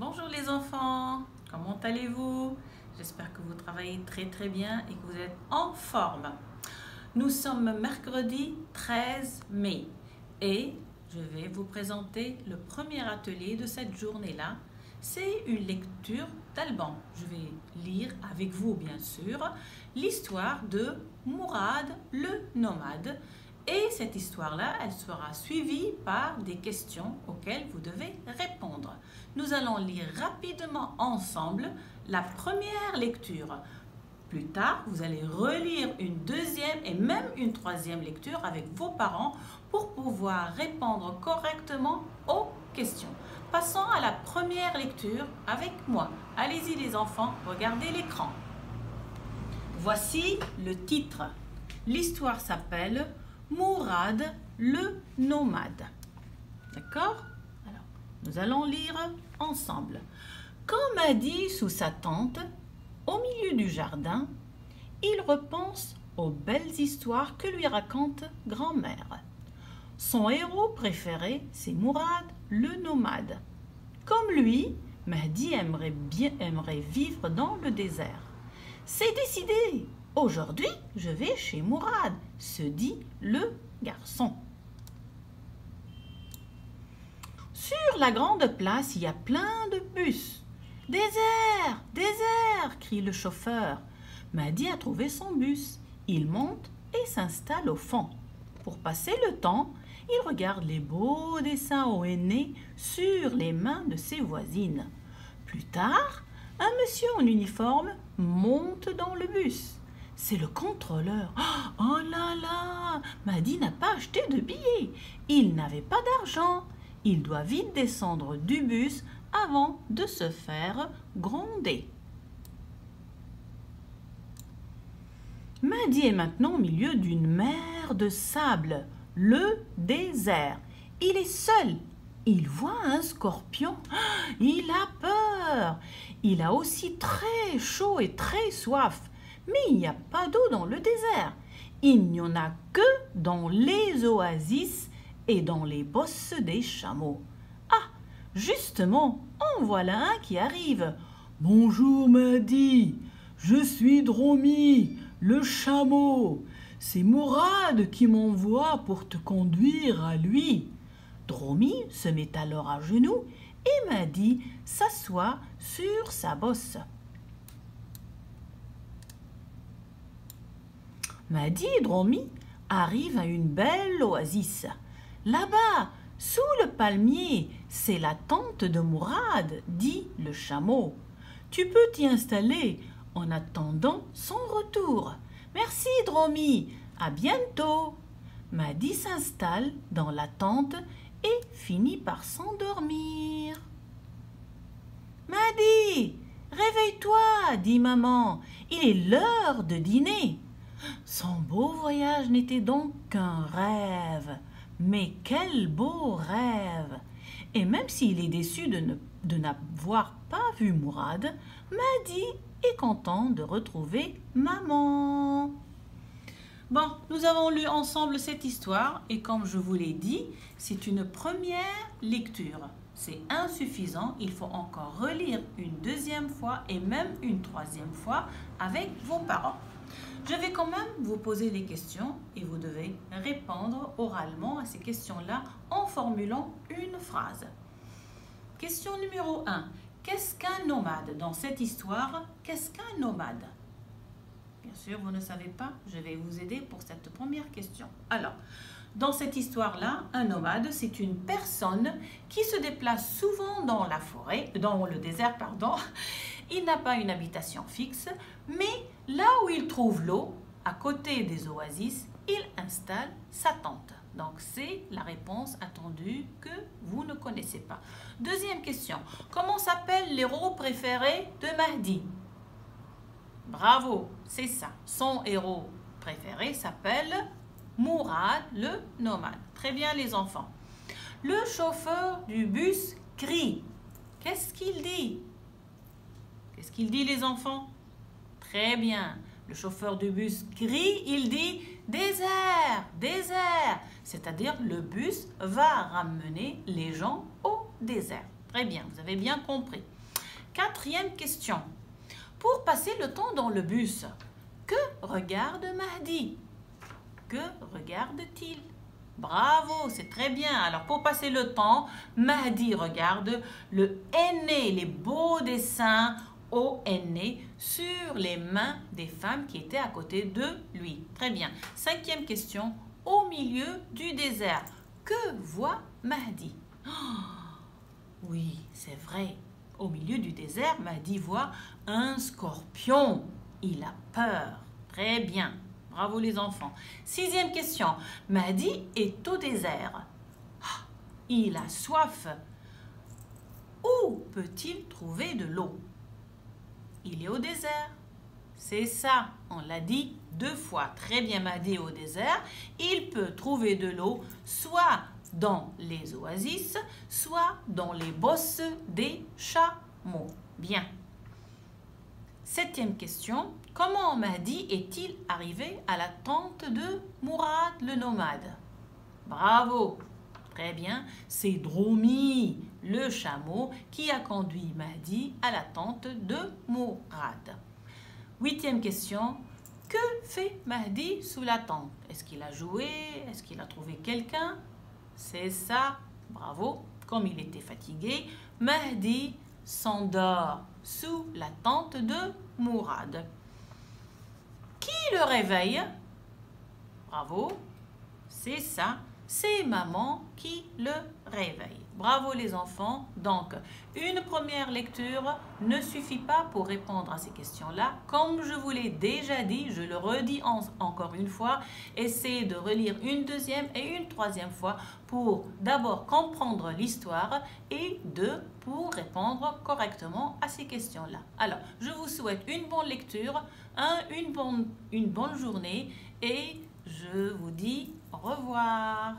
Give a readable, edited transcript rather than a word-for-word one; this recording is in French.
Bonjour les enfants, comment allez-vous? J'espère que vous travaillez très bien et que vous êtes en forme. Nous sommes mercredi 13 mai et je vais vous présenter le premier atelier de cette journée-là. C'est une lecture d'Alban. Je vais lire avec vous bien sûr l'histoire de Mourad le nomade. Et cette histoire-là, elle sera suivie par des questions auxquelles vous devez répondre. Nous allons lire rapidement ensemble la première lecture. Plus tard, vous allez relire une deuxième et même une troisième lecture avec vos parents pour pouvoir répondre correctement aux questions. Passons à la première lecture avec moi. Allez-y les enfants, regardez l'écran. Voici le titre. L'histoire s'appelle Mourad le nomade. D'accord? Alors, nous allons lire ensemble. Quand Mahdi sous sa tente, au milieu du jardin, il repense aux belles histoires que lui raconte grand-mère. Son héros préféré, c'est Mourad le nomade. Comme lui, Mahdi aimerait vivre dans le désert. C'est décidé! Aujourd'hui, je vais chez Mourad, se dit le garçon. Sur la grande place, il y a plein de bus. Désert, désert, crie le chauffeur. Mahdi a trouvé son bus. Il monte et s'installe au fond. Pour passer le temps, il regarde les beaux dessins au henné sur les mains de ses voisines. Plus tard, un monsieur en uniforme monte dans le bus. C'est le contrôleur. Oh là là, Mahdi n'a pas acheté de billets. Il n'avait pas d'argent. Il doit vite descendre du bus avant de se faire gronder. Mahdi est maintenant au milieu d'une mer de sable, le désert. Il est seul. Il voit un scorpion. Il a peur. Il a aussi très chaud et très soif. Mais il n'y a pas d'eau dans le désert. Il n'y en a que dans les oasis et dans les bosses des chameaux. Ah, justement, en voilà un qui arrive. Bonjour Mahdi, je suis Dromi, le chameau. C'est Mourad qui m'envoie pour te conduire à lui. Dromi se met alors à genoux et Mahdi s'assoit sur sa bosse. Mahdi et Dromi arrivent à une belle oasis. Là-bas, sous le palmier, c'est la tente de Mourad, dit le chameau. Tu peux t'y installer en attendant son retour. Merci Dromi, à bientôt. Mahdi s'installe dans la tente et finit par s'endormir. Mahdi, réveille-toi, dit maman, il est l'heure de dîner. Son beau voyage n'était donc qu'un rêve. Mais quel beau rêve! Et même s'il est déçu de n'avoir pas vu Mourad, Mahdi est content de retrouver maman. Bon, nous avons lu ensemble cette histoire et comme je vous l'ai dit, c'est une première lecture. C'est insuffisant, il faut encore relire une deuxième fois et même une troisième fois avec vos parents. Je vais quand même vous poser des questions et vous devez répondre oralement à ces questions-là en formulant une phrase. Question numéro 1. Qu'est-ce qu'un nomade? Dans cette histoire, qu'est-ce qu'un nomade? Bien sûr, vous ne savez pas, je vais vous aider pour cette première question. Alors, dans cette histoire-là, un nomade, c'est une personne qui se déplace souvent dans la forêt, dans le désert, pardon. Il n'a pas une habitation fixe, mais là où il trouve l'eau, à côté des oasis, il installe sa tente. Donc, c'est la réponse attendue que vous ne connaissez pas. Deuxième question. Comment s'appelle l'héros préféré de Mahdi? Bravo, c'est ça. Son héros préféré s'appelle Mourad le nomade. Très bien les enfants. Le chauffeur du bus crie. Qu'est-ce qu'il dit? Qu'est-ce qu'il dit les enfants? Très bien. Le chauffeur du bus crie, il dit « Désert, désert !» C'est-à-dire le bus va ramener les gens au désert. Très bien, vous avez bien compris. Quatrième question. Pour passer le temps dans le bus, que regarde Mahdi? Que regarde-t-il? Bravo, c'est très bien. Alors, pour passer le temps, Mahdi regarde le henné, les beaux dessins au henné sur les mains des femmes qui étaient à côté de lui. Très bien. Cinquième question. Au milieu du désert, que voit Mahdi? Oui, c'est vrai. Au milieu du désert, Mahdi voit un scorpion. Il a peur. Très bien. Bravo les enfants. Sixième question. Mahdi est au désert. Il a soif. Où peut-il trouver de l'eau? Il est au désert. C'est ça, on l'a dit 2 fois. Très bien, Mahdi est au désert. Il peut trouver de l'eau soit dans les oasis, soit dans les bosses des chameaux. Bien. Septième question. Comment Mahdi est-il arrivé à la tente de Mourad le nomade? Bravo. Très bien. C'est Dromi, le chameau, qui a conduit Mahdi à la tente de Mourad. Huitième question. Que fait Mahdi sous la tente? Est-ce qu'il a joué? Est-ce qu'il a trouvé quelqu'un? C'est ça. Bravo. Comme il était fatigué, Mahdi s'endort sous la tente de Mourad. Qui le réveille? Bravo. C'est ça. C'est maman qui le réveille. Bravo les enfants. Donc, une première lecture ne suffit pas pour répondre à ces questions-là. Comme je vous l'ai déjà dit, je le redis encore une fois, essayez de relire une deuxième et une troisième fois pour d'abord comprendre l'histoire et pour répondre correctement à ces questions-là. Alors, je vous souhaite une bonne lecture, une bonne journée et je vous dis au revoir.